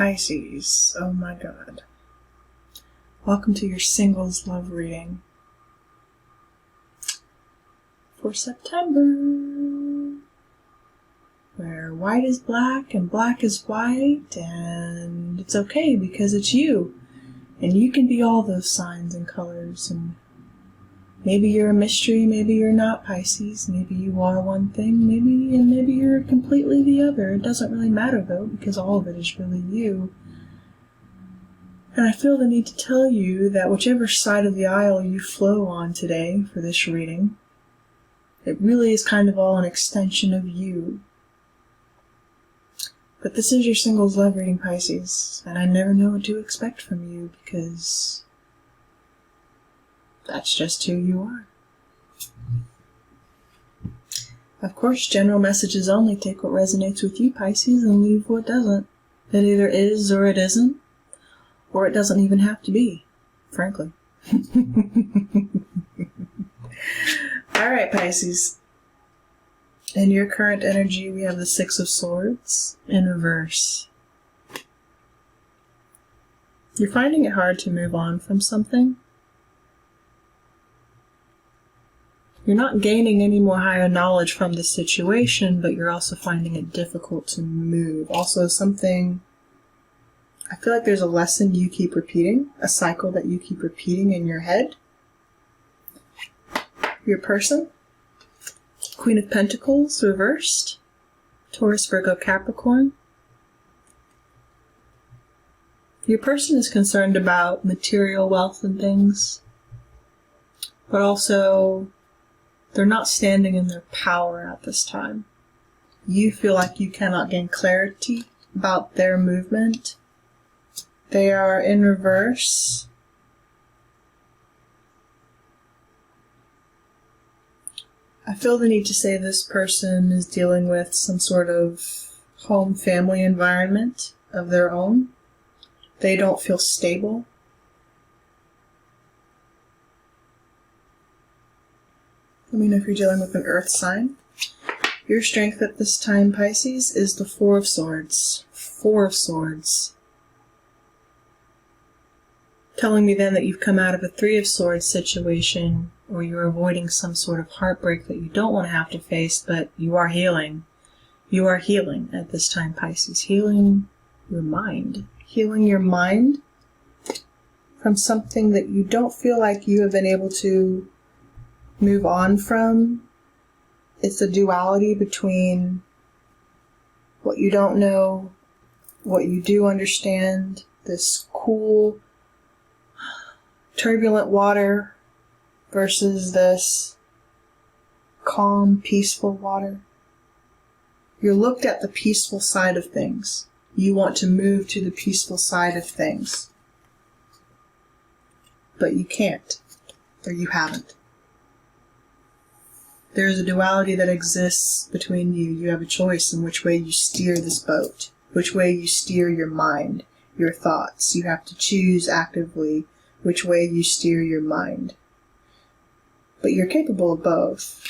Pisces, oh my god. Welcome to your singles love reading for September, where white is black and black is white, and it's okay because it's you, and you can be all those signs and colors. And maybe you're a mystery, maybe you're not, Pisces, maybe you are one thing, maybe you're completely the other. It doesn't really matter though, because all of it is really you. And I feel the need to tell you that whichever side of the aisle you flow on today for this reading, it really is kind of all an extension of you. But this is your singles love reading, Pisces, and I never know what to expect from you because that's just who you are. Of course, general messages only. Take what resonates with you, Pisces, and leave what doesn't. It either is or it isn't, or it doesn't even have to be, frankly. Alright, Pisces. In your current energy, we have the Six of Swords in reverse. You're finding it hard to move on from something. You're not gaining any more higher knowledge from the situation, but you're also finding it difficult to move. Also, I feel like there's a lesson you keep repeating, a cycle that you keep repeating in your head. Your person, Queen of Pentacles reversed, Taurus, Virgo, Capricorn. Your person is concerned about material wealth and things, but also they're not standing in their power at this time. You feel like you cannot gain clarity about their movement. They are in reverse. I feel the need to say this person is dealing with some sort of home family environment of their own. They don't feel stable. Let me know if you're dealing with an earth sign. Your strength at this time, Pisces, is the Four of Swords. Four of Swords. Telling me then that you've come out of a Three of Swords situation, or you're avoiding some sort of heartbreak that you don't want to have to face, but you are healing. You are healing at this time, Pisces. Healing your mind. Healing your mind from something that you don't feel like you have been able to move on from. It's a duality between what you don't know, what you do understand, this cool, turbulent water versus this calm, peaceful water. You're looked at the peaceful side of things. You want to move to the peaceful side of things. But you can't, or you haven't. There is a duality that exists between you. You have a choice in which way you steer this boat, which way you steer your mind, your thoughts. You have to choose actively which way you steer your mind. But you're capable of both.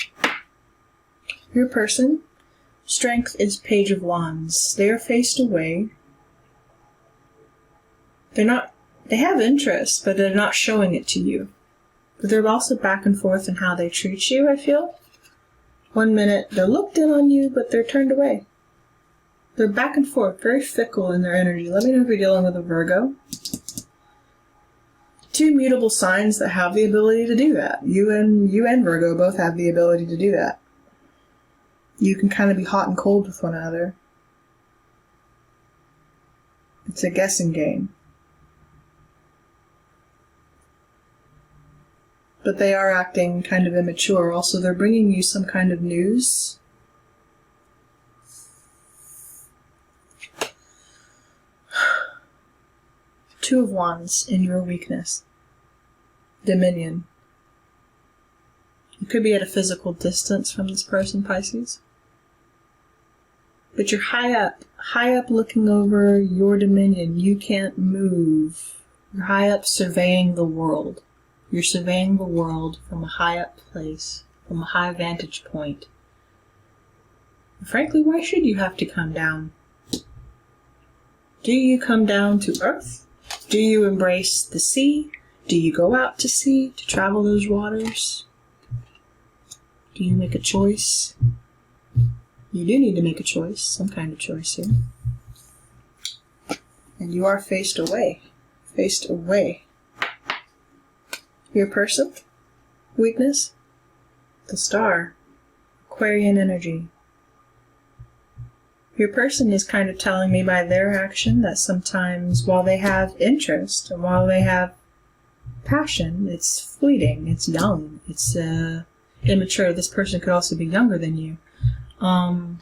Your person, strength is Page of Wands. They are faced away. They have interest, but they're not showing it to you. But they're also back and forth in how they treat you, I feel. 1 minute they're looked in on you, but they're turned away. They're back and forth, very fickle in their energy. Let me know if you're dealing with a Virgo. Two mutable signs that have the ability to do that. You and Virgo both have the ability to do that. You can kind of be hot and cold with one another. It's a guessing game. But they are acting kind of immature. Also, they're bringing you some kind of news. Two of Wands in your weakness. Dominion. You could be at a physical distance from this person, Pisces. But you're high up looking over your dominion. You can't move. You're high up surveying the world. You're surveying the world from a high up place, from a high vantage point. And frankly, why should you have to come down Do you come down to earth? Do you embrace the sea? Do you go out to sea to travel those waters? Do you make a choice? You do need to make a choice, some kind of choice here. And you are faced away. Faced away. Your person? Weakness? The star. Aquarian energy. Your person is kind of telling me by their action that sometimes while they have interest and while they have passion, it's fleeting, it's young, it's immature. This person could also be younger than you. But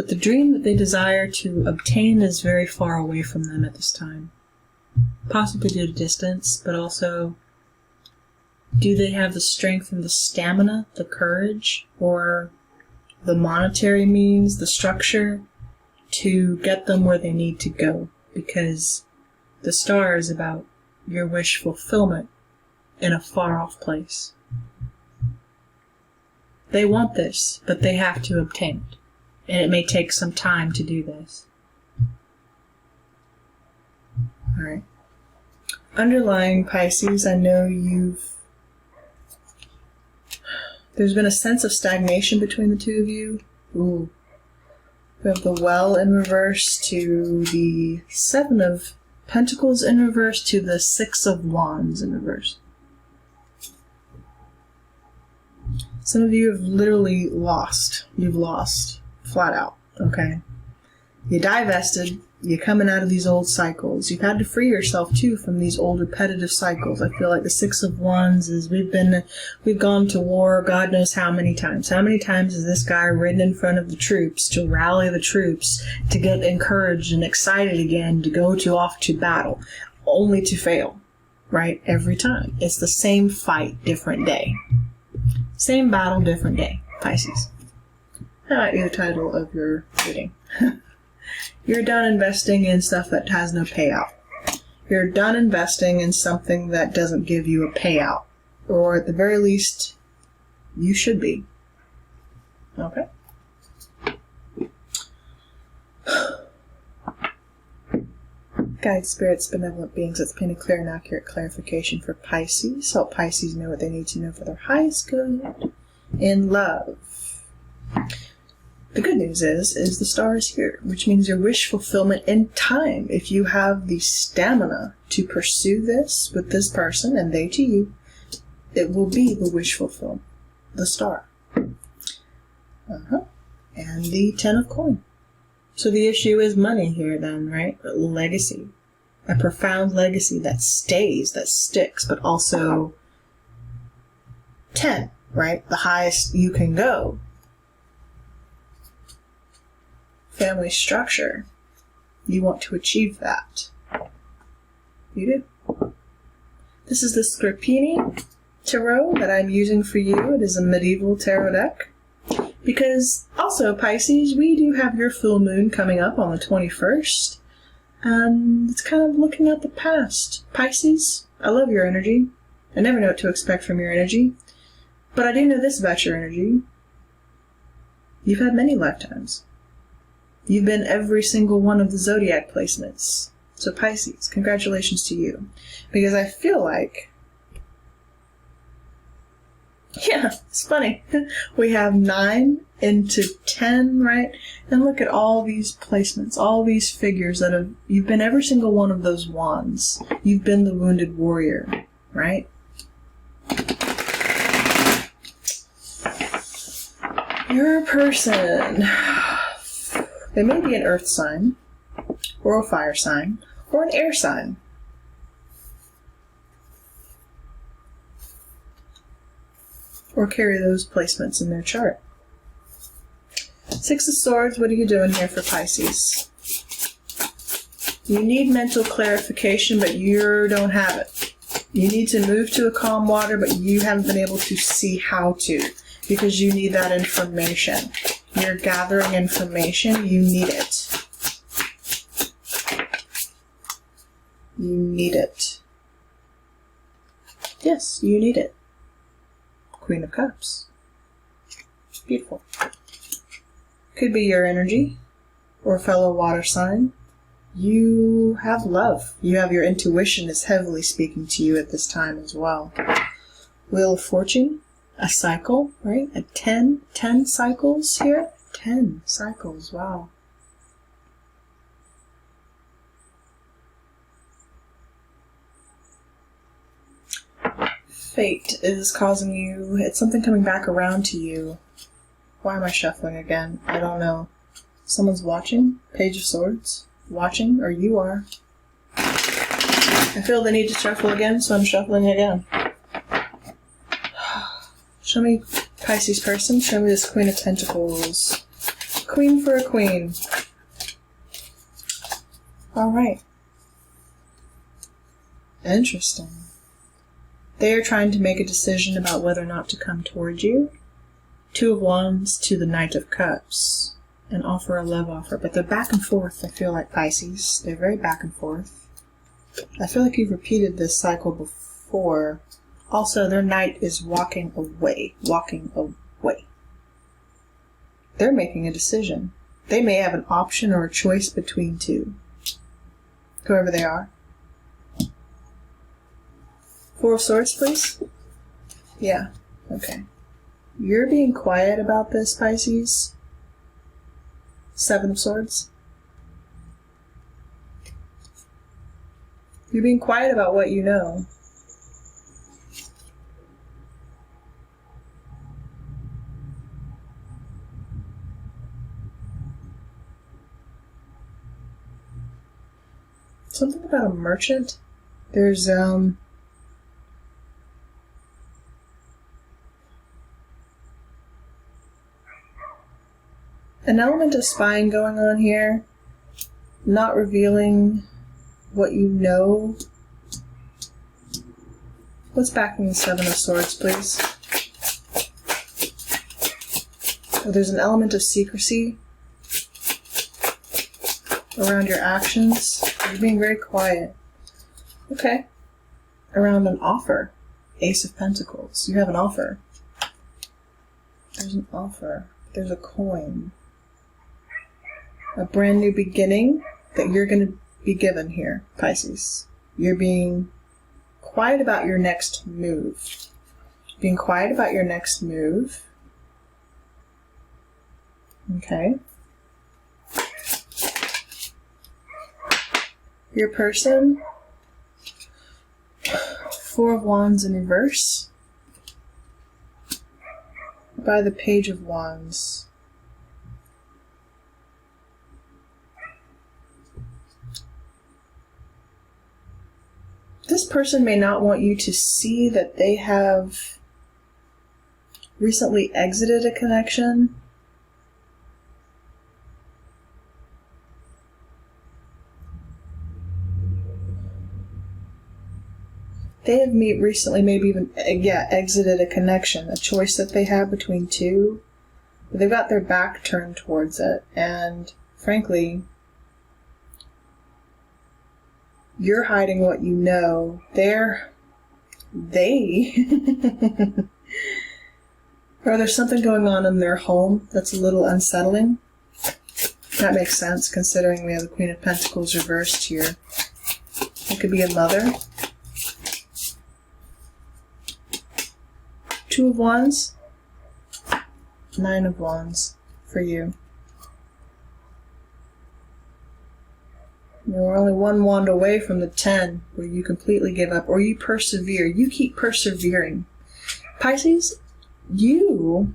the dream that they desire to obtain is very far away from them at this time. Possibly due to distance, but also, do they have the strength and the stamina, the courage, or the monetary means, the structure, to get them where they need to go? Because the star is about your wish fulfillment in a far-off place. They want this, but they have to obtain it. And it may take some time to do this. Alright. Underlying Pisces, I know there's been a sense of stagnation between the two of you. Ooh. We have the Well in reverse to the Seven of Pentacles in reverse to the Six of Wands in reverse. Some of you have literally lost. You've lost. Flat out. Okay? You divested. You're coming out of these old cycles. You've had to free yourself, too, from these old repetitive cycles. I feel like the Six of Wands is we've gone to war God knows how many times. How many times has this guy ridden in front of the troops to rally the troops to get encouraged and excited again to go off to battle, only to fail, right? Every time. It's the same fight, different day. Same battle, different day. Pisces. That might be the title of your reading. You're done investing in stuff that has no payout. You're done investing in something that doesn't give you a payout. Or at the very least, you should be. Okay? Guides, spirits, benevolent beings, let's paint a clear and accurate clarification for Pisces. Help Pisces know what they need to know for their highest good in love. The good news is the star is here, which means your wish fulfillment in time. If you have the stamina to pursue this with this person and they to you, it will be the wish fulfillment. The star. And the Ten of Coins. So the issue is money here then, right? Legacy. A profound legacy that stays, that sticks, but also 10, right? The highest you can go. Family structure. You want to achieve that. You do. This is the Scripini Tarot that I'm using for you. It is a medieval tarot deck. Because also, Pisces, we do have your full moon coming up on the 21st. And it's kind of looking at the past. Pisces, I love your energy. I never know what to expect from your energy. But I do know this about your energy. You've had many lifetimes. You've been every single one of the zodiac placements. So Pisces, congratulations to you. Because I feel like... Yeah, it's funny. We have 9 into 10, right? And look at all these placements, all these figures that have... You've been every single one of those wands. You've been the wounded warrior, right? Your person... They may be an earth sign, or a fire sign, or an air sign. Or carry those placements in their chart. Six of Swords, what are you doing here for Pisces? You need mental clarification, but you don't have it. You need to move to a calm water, but you haven't been able to see how to, because you need that information. You're gathering information, you need it. You need it. Yes, you need it. Queen of Cups. Beautiful. Could be your energy, or fellow water sign, you have love. You have your intuition is heavily speaking to you at this time as well. Wheel of Fortune, a cycle, right? 10 cycles here. 10 cycles, wow. Fate is causing you, it's something coming back around to you. Why am I shuffling again? I don't know. Someone's watching. Page of Swords. Watching, or you are. I feel the need to shuffle again, so I'm shuffling again. Show me, Pisces person, show me this Queen of Pentacles. Queen for a queen. Alright. Interesting. They are trying to make a decision about whether or not to come toward you. Two of Wands to the Knight of Cups. And offer a love offer. But they're back and forth, I feel like, Pisces. They're very back and forth. I feel like you've repeated this cycle before. Also, their knight is walking away. Walking away. They're making a decision. They may have an option or a choice between two. Whoever they are. Four of Swords, please. Yeah, okay. You're being quiet about this, Pisces. Seven of Swords. You're being quiet about what you know. Something about a merchant. There's an element of spying going on here, not revealing what you know. What's backing the Seven of Swords, please? Oh, there's an element of secrecy around your actions. You're being very quiet. Okay. Around an offer. Ace of Pentacles. You have an offer. There's an offer. There's a coin. A brand new beginning that you're going to be given here, Pisces. You're being quiet about your next move. Being quiet about your next move. Okay. Your person, Four of Wands in reverse, by the Page of Wands. This person may not want you to see that they have recently exited a connection. They have recently maybe even exited a connection, a choice that they had between two. But they've got their back turned towards it, and frankly, you're hiding what you know. Or there's something going on in their home that's a little unsettling. That makes sense, considering we have the Queen of Pentacles reversed here. It could be a mother. Two of Wands. Nine of Wands for you. You're only one wand away from the 10, where you completely give up, or you persevere. You keep persevering. Pisces, you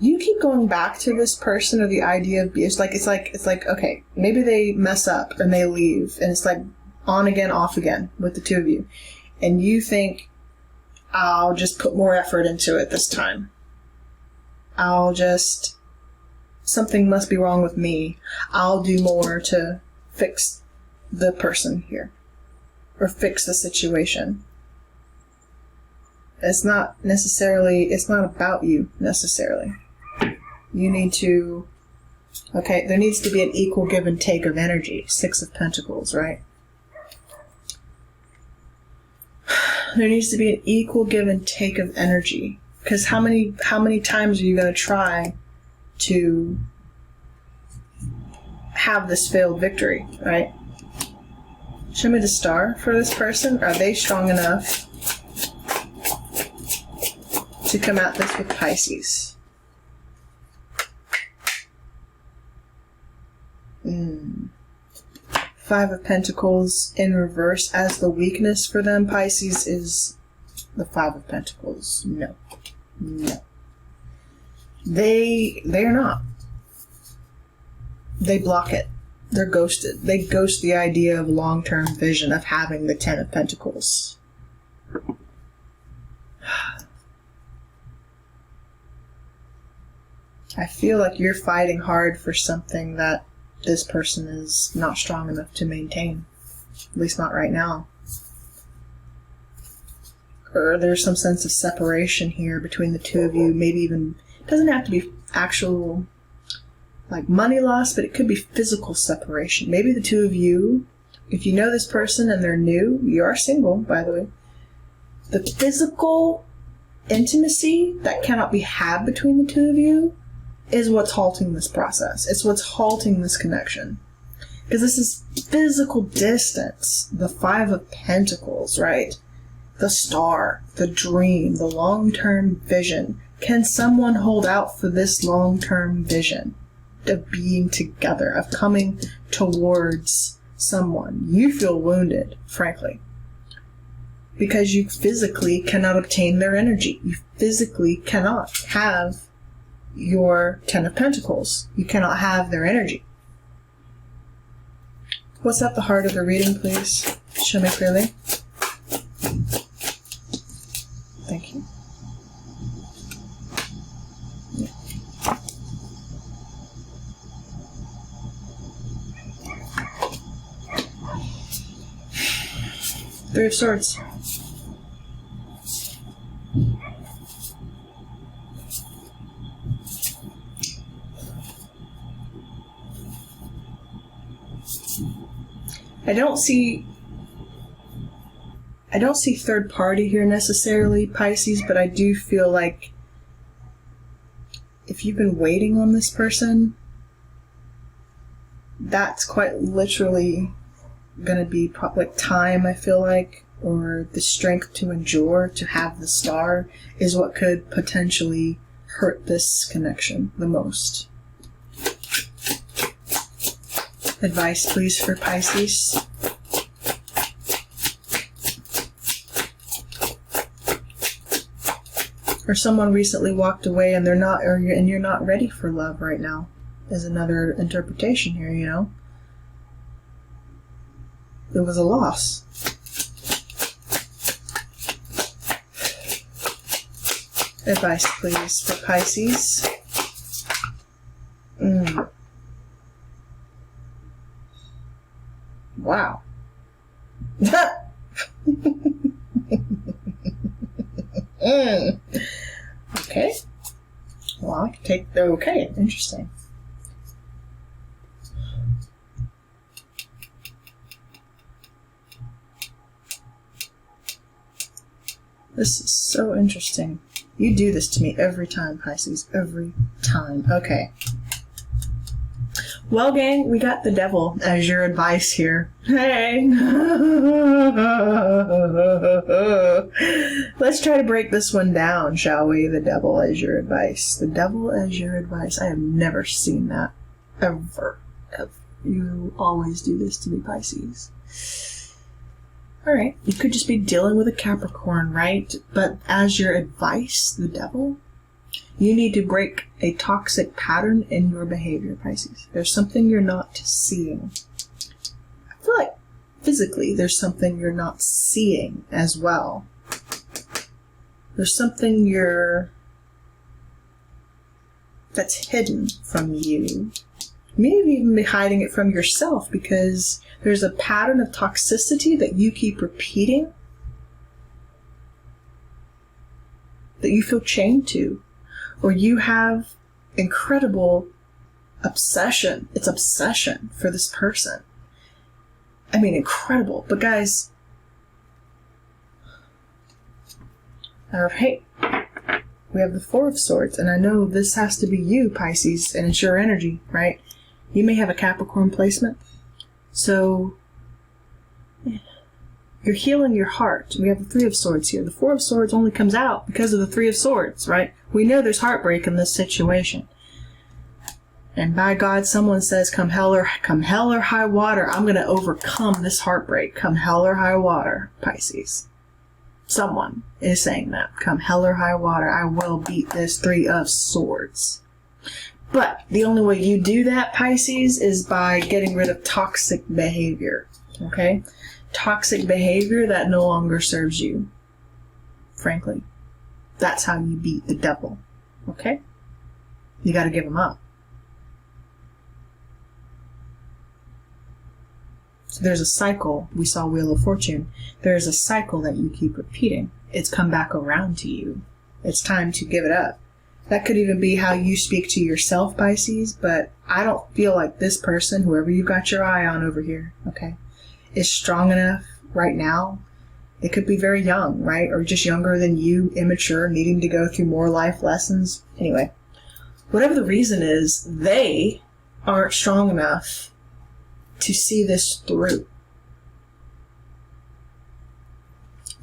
keep going back to this person, or the idea of it's like okay, maybe they mess up and they leave, and it's like on again, off again with the two of you, and you think, I'll just put more effort into it this time. Something must be wrong with me. I'll do more to fix the person here, or fix the situation. It's not about you necessarily. You need to, there needs to be an equal give and take of energy. Six of Pentacles, right? There needs to be an equal give and take of energy. Because how many times are you going to try to have this failed victory, right? Show me the star for this person. Are they strong enough to come at this with Pisces? Five of Pentacles in reverse as the weakness for them. Pisces is the Five of Pentacles. No. No. They're not. They block it. They're ghosted. They ghost the idea of long-term vision of having the Ten of Pentacles. I feel like you're fighting hard for something that this person is not strong enough to maintain. At least not right now. Or there's some sense of separation here between the two of you. Maybe even, it doesn't have to be actual like money loss, but it could be physical separation. Maybe the two of you, if you know this person and they're new, you are single, by the way, the physical intimacy that cannot be had between the two of you is what's halting this process. It's what's halting this connection. Because this is physical distance. The Five of Pentacles, right? The star, the dream, the long-term vision. Can someone hold out for this long-term vision of being together, of coming towards someone? You feel wounded, frankly, because you physically cannot obtain their energy. You physically cannot have your Ten of Pentacles. You cannot have their energy. What's at the heart of the reading, please? Show me clearly. Thank you. Yeah. Three of Swords. I don't see third party here necessarily, Pisces, but I do feel like if you've been waiting on this person, that's quite literally going to be like time, I feel like, or the strength to endure, to have the star, is what could potentially hurt this connection the most. Advice, please, for Pisces. Or someone recently walked away and they're not, and you're not ready for love right now, is another interpretation here, you know. It was a loss. Advice, please, for Pisces. Wow. Okay. Well, I can take the okay. Interesting. This is so interesting. You do this to me every time, Pisces. Every time. Okay. Well, gang, we got the Devil as your advice here. Hey! Let's try to break this one down, shall we? The Devil as your advice. The Devil as your advice. I have never seen that. Ever. Ever. You always do this to me, Pisces. Alright, you could just be dealing with a Capricorn, right? But as your advice, the Devil, you need to break a toxic pattern in your behavior, Pisces. There's something you're not seeing. I feel like physically there's something you're not seeing as well. There's something that's hidden from you. Maybe even be hiding it from yourself, because there's a pattern of toxicity that you keep repeating, that you feel chained to. Or you have incredible obsession. It's obsession for this person. I mean, incredible. But guys, alright, we have the Four of Swords, and I know this has to be you, Pisces, and it's your energy, right? You may have a Capricorn placement. So you're healing your heart. We have the Three of Swords here. The Four of Swords only comes out because of the Three of Swords, right? We know there's heartbreak in this situation. And by God, someone says, come hell or high water, I'm going to overcome this heartbreak. Come hell or high water, Pisces. Someone is saying that. Come hell or high water, I will beat this Three of Swords. But the only way you do that, Pisces, is by getting rid of toxic behavior. Okay? Toxic behavior that no longer serves you. Frankly. That's how you beat the devil. Okay? You got to give him up. So there's a cycle. We saw Wheel of Fortune. There's a cycle that you keep repeating. It's come back around to you. It's time to give it up. That could even be how you speak to yourself, Pisces, but I don't feel like this person, whoever you've got your eye on over here, okay, is strong enough right now. They could be very young, right? Or just younger than you, immature, needing to go through more life lessons. Anyway, whatever the reason is, they aren't strong enough to see this through.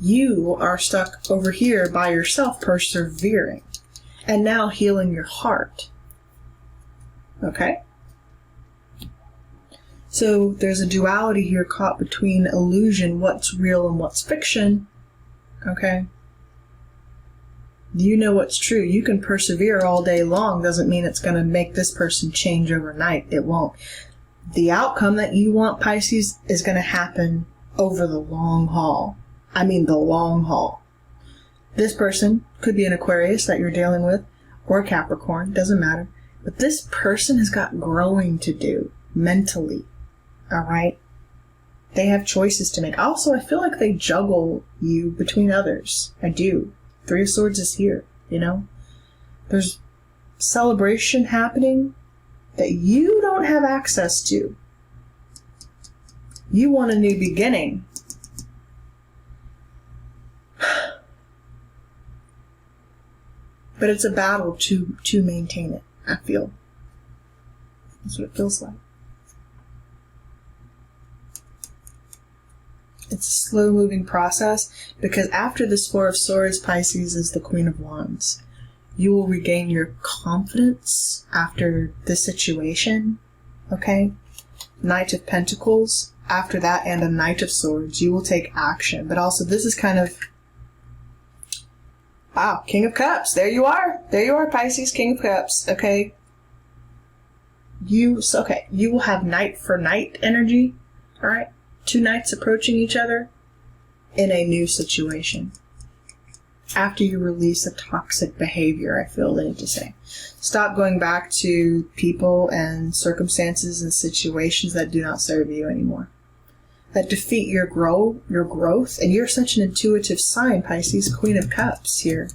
You are stuck over here by yourself, persevering, and now healing your heart. Okay? So there's a duality here caught between illusion, what's real and what's fiction. Okay? You know what's true. You can persevere all day long. Doesn't mean it's going to make this person change overnight. It won't. The outcome that you want, Pisces, is going to happen over the long haul. I mean the long haul. This person could be an Aquarius that you're dealing with, or a Capricorn, doesn't matter. But this person has got growing to do mentally. Alright? They have choices to make. Also, I feel like they juggle you between others. I do. Three of Swords is here, you know? There's celebration happening that you don't have access to. You want a new beginning. But it's a battle to maintain it, I feel. That's what it feels like. It's a slow-moving process, because after this Four of Swords, Pisces is the Queen of Wands. You will regain your confidence after this situation, okay? Knight of Pentacles, after that, and a Knight of Swords. You will take action. But also, this is kind of... Wow, King of Cups. There you are. There you are, Pisces, King of Cups, okay? You will have knight for knight energy, alright? Two knights approaching each other in a new situation. After you release a toxic behavior, I feel the need to say. Stop going back to people and circumstances and situations that do not serve you anymore. That defeat your growth. And you're such an intuitive sign, Pisces, Queen of Cups here.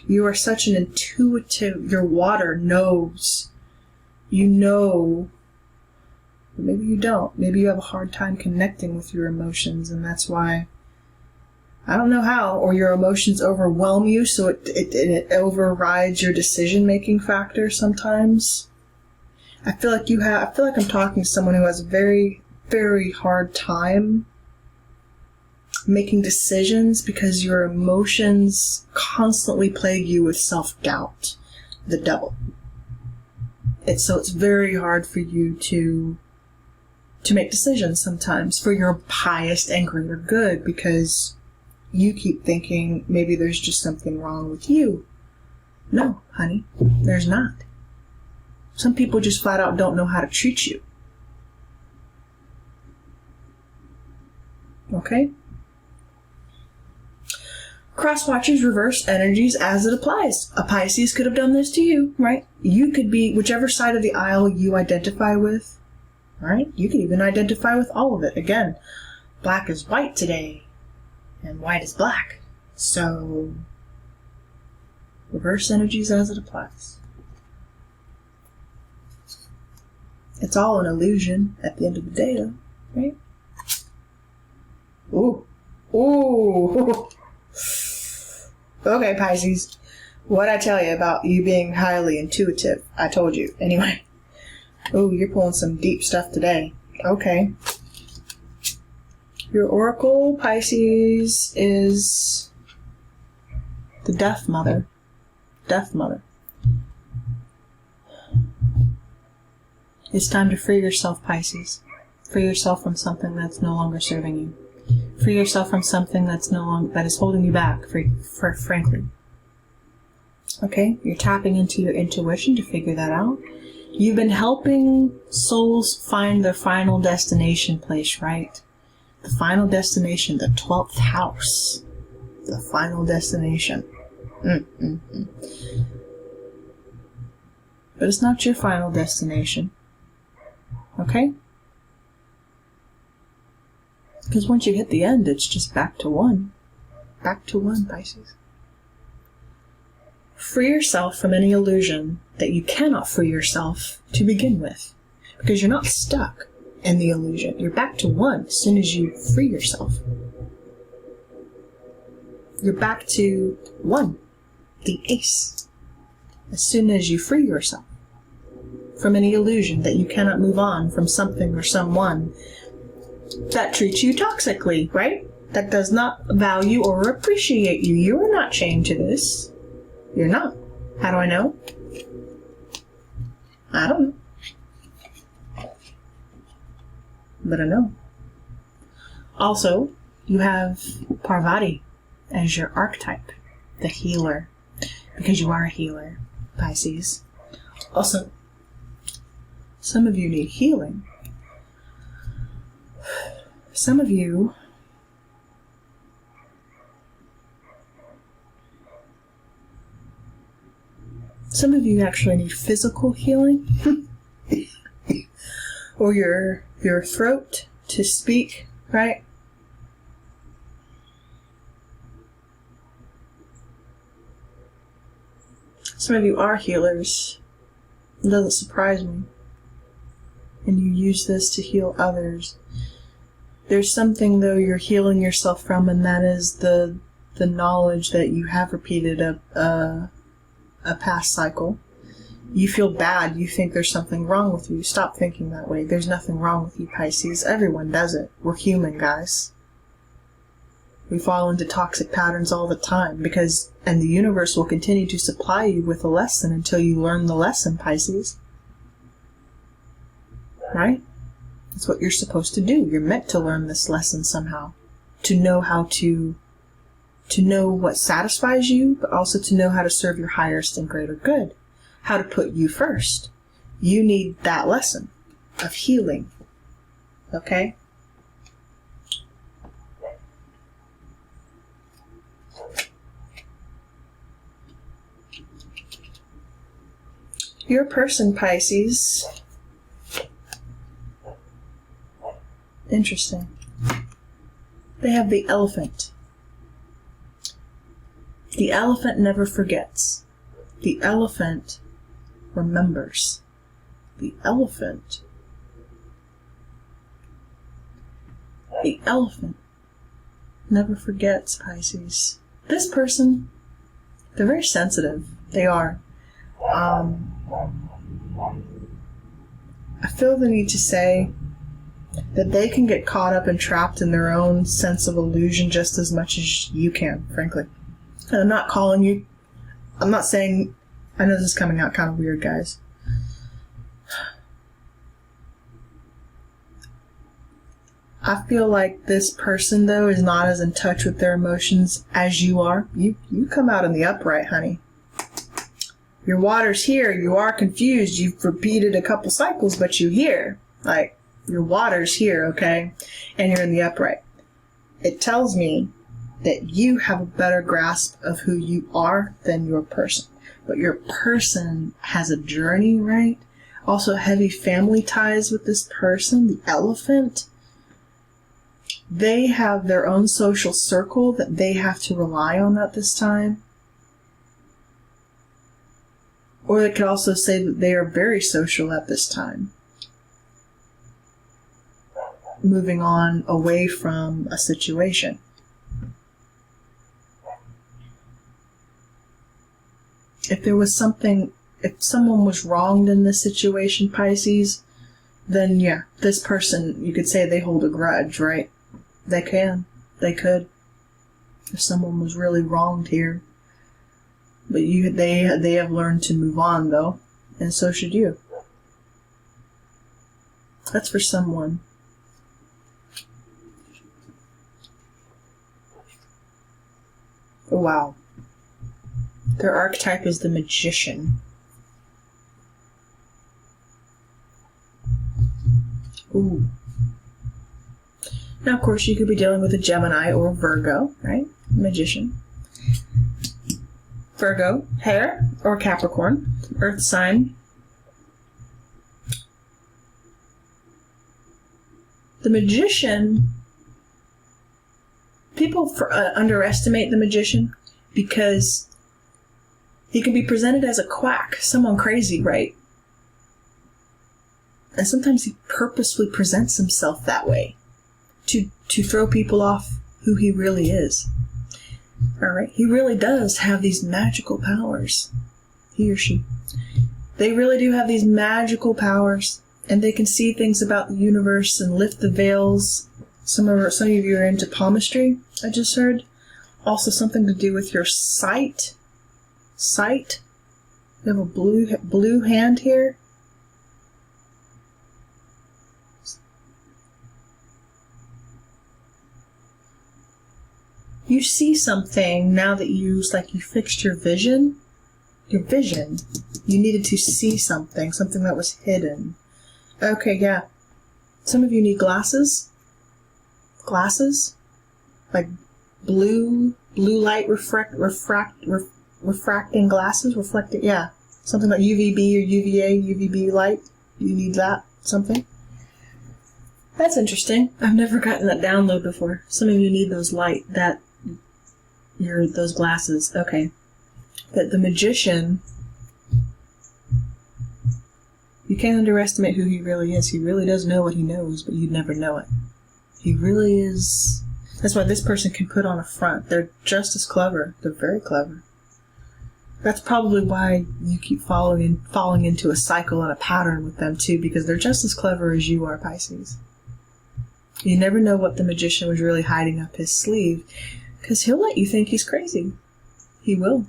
You are such an intuitive, your water knows. You know. Maybe you don't. Maybe you have a hard time connecting with your emotions, and that's why, I don't know how, or your emotions overwhelm you, so it overrides your decision-making factor sometimes. I feel like I'm talking to someone who has a very, very hard time making decisions because your emotions constantly plague you with self-doubt. The devil. So it's very hard for you to make decisions sometimes for your highest and greater good, because you keep thinking maybe there's just something wrong with you. No, honey, there's not. Some people just flat out don't know how to treat you. Okay? Cross watchers, reverse energies as it applies. A Pisces could have done this to you, right? You could be whichever side of the aisle you identify with. Right? You can even identify with all of it. Again, black is white today, and white is black. So, reverse energies as it applies. It's all an illusion at the end of the day, though, right? Ooh. Ooh. Okay, Pisces. What'd I tell you about you being highly intuitive? I told you. Anyway. Oh, you're pulling some deep stuff today. Okay. Your oracle, Pisces, is the Death Mother. Death Mother. It's time to free yourself, Pisces. Free yourself from something that's no longer serving you. Free yourself from something that is holding you back, frankly. Okay? You're tapping into your intuition to figure that out. You've been helping souls find their final destination place, right? The final destination, the 12th house. The final destination. But it's not your final destination. Okay? Because once you hit the end, it's just back to one. Back to one, Pisces. Free yourself from any illusion that you cannot free yourself to begin with. Because you're not stuck in the illusion. You're back to one as soon as you free yourself. You're back to one, the ace, as soon as you free yourself from any illusion that you cannot move on from something or someone that treats you toxically, right? That does not value or appreciate you. You are not chained to this. You're not. How do I know? I don't know. But I know. Also, you have Parvati as your archetype, the healer, because you are a healer, Pisces. Also, some of you need healing. Some of you actually need physical healing. Or your throat to speak, right? Some of you are healers. It doesn't surprise me. And you use this to heal others. There's something, though, you're healing yourself from, and that is the knowledge that you have repeated a past cycle. You feel bad. You think there's something wrong with you. Stop thinking that way. There's nothing wrong with you, Pisces. Everyone does it. We're human, guys. We fall into toxic patterns all the time and the universe will continue to supply you with a lesson until you learn the lesson, Pisces. Right? That's what you're supposed to do. You're meant to learn this lesson somehow. To know how to know what satisfies you, but also to know how to serve your highest and greater good. How to put you first. You need that lesson of healing. Okay? Your person, Pisces. Interesting. They have the elephant. The elephant never forgets. The elephant remembers. The elephant never forgets, Pisces. This person, they're very sensitive. They are. I feel the need to say that they can get caught up and trapped in their own sense of illusion just as much as you can, frankly. And I'm not calling you, I'm not saying, I know this is coming out kind of weird, guys. I feel like this person, though, is not as in touch with their emotions as you are. You come out in the upright, honey. Your water's here. You are confused. You've repeated a couple cycles, but you hear. Like, your water's here, okay? And you're in the upright. It tells me that you have a better grasp of who you are than your person. But your person has a journey, right? Also heavy family ties with this person, the elephant. They have their own social circle that they have to rely on at this time. Or they could also say that they are very social at this time. Moving on away from a situation. If if someone was wronged in this situation, Pisces, then yeah, this person, you could say they hold a grudge, right? They could, if someone was really wronged here. But they have learned to move on, though, and so should you. That's for someone. Oh, wow. Their archetype is the Magician. Ooh. Now, of course, you could be dealing with a Gemini or Virgo, right? Magician. Virgo, hair, or Capricorn, Earth sign. The Magician, people underestimate the Magician because he can be presented as a quack, someone crazy, right? And sometimes he purposefully presents himself that way to throw people off who he really is. All right, he really does have these magical powers. He or she. They really do have these magical powers, and they can see things about the universe and lift the veils. Some of you are into palmistry, I just heard. Also something to do with your sight. Sight. You have a blue hand here. You see something now that you fixed your vision. Your vision. You needed to see something that was hidden. Okay, yeah. Some of you need glasses. Glasses? Like blue light refracting glasses? Reflecting, yeah. Something like UVB or UVA, UVB light. You need that. Something. That's interesting. I've never gotten that download before. Some of you need those those glasses. Okay. But the Magician, you can't underestimate who he really is. He really does know what he knows, but you'd never know it. He really is. That's why this person can put on a front. They're just as clever. They're very clever. That's probably why you keep falling into a cycle and a pattern with them too, because they're just as clever as you are, Pisces. You never know what the Magician was really hiding up his sleeve, because he'll let you think he's crazy. He will.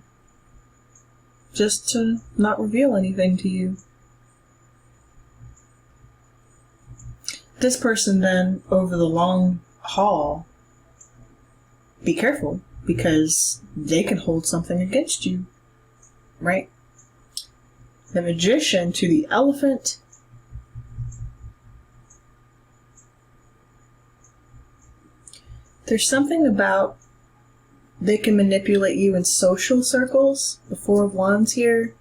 Just to not reveal anything to you. This person then, over the long haul, be careful, because they can hold something against you. Right? The Magician to the Elephant. There's something about they can manipulate you in social circles. The Four of Wands here.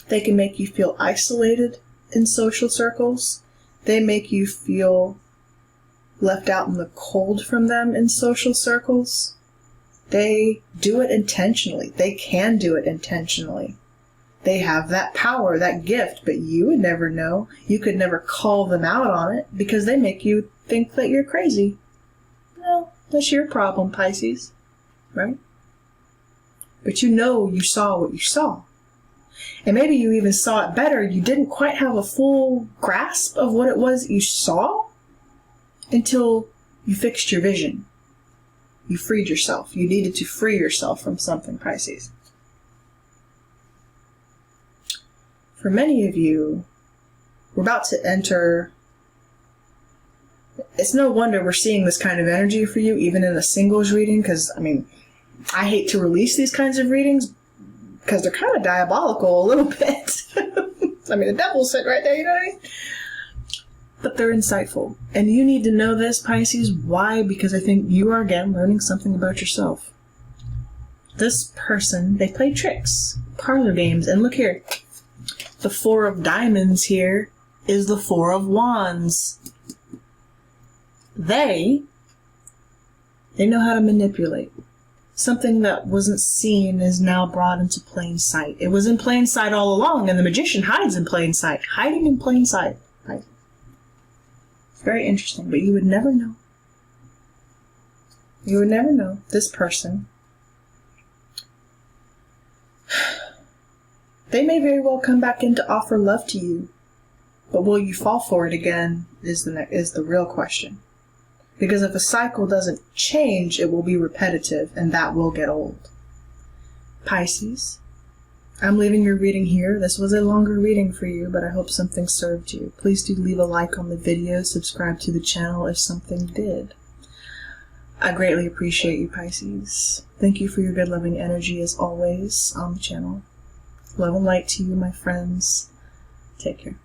They can make you feel isolated in social circles. They make you feel left out in the cold from them in social circles. They do it intentionally. They can do it intentionally. They have that power, that gift, but you would never know. You could never call them out on it because they make you think that you're crazy. No, that's your problem, Pisces. Right? But you know you saw what you saw. And maybe you even saw it better. You didn't quite have a full grasp of what it was you saw until you fixed your vision. You freed yourself. You needed to free yourself from something, Pisces. For many of you, we're about to enter. It's no wonder we're seeing this kind of energy for you, even in a singles reading, because, I hate to release these kinds of readings because they're kind of diabolical a little bit. The devil's sitting right there, you know what I mean? But they're insightful. And you need to know this, Pisces. Why? Because I think you are, again, learning something about yourself. This person, they play tricks, parlor games. And look here. The Four of Diamonds here is the Four of Wands. They know how to manipulate. Something that wasn't seen is now brought into plain sight. It was in plain sight all along, and the Magician hides in plain sight. Hiding in plain sight. Right? It's very interesting, but you would never know. You would never know. This person They may very well come back in to offer love to you, but will you fall for it again is the real question. Because if a cycle doesn't change, it will be repetitive, and that will get old. Pisces, I'm leaving your reading here. This was a longer reading for you, but I hope something served you. Please do leave a like on the video, subscribe to the channel if something did. I greatly appreciate you, Pisces. Thank you for your good, loving energy as always on the channel. Love and light to you, my friends. Take care.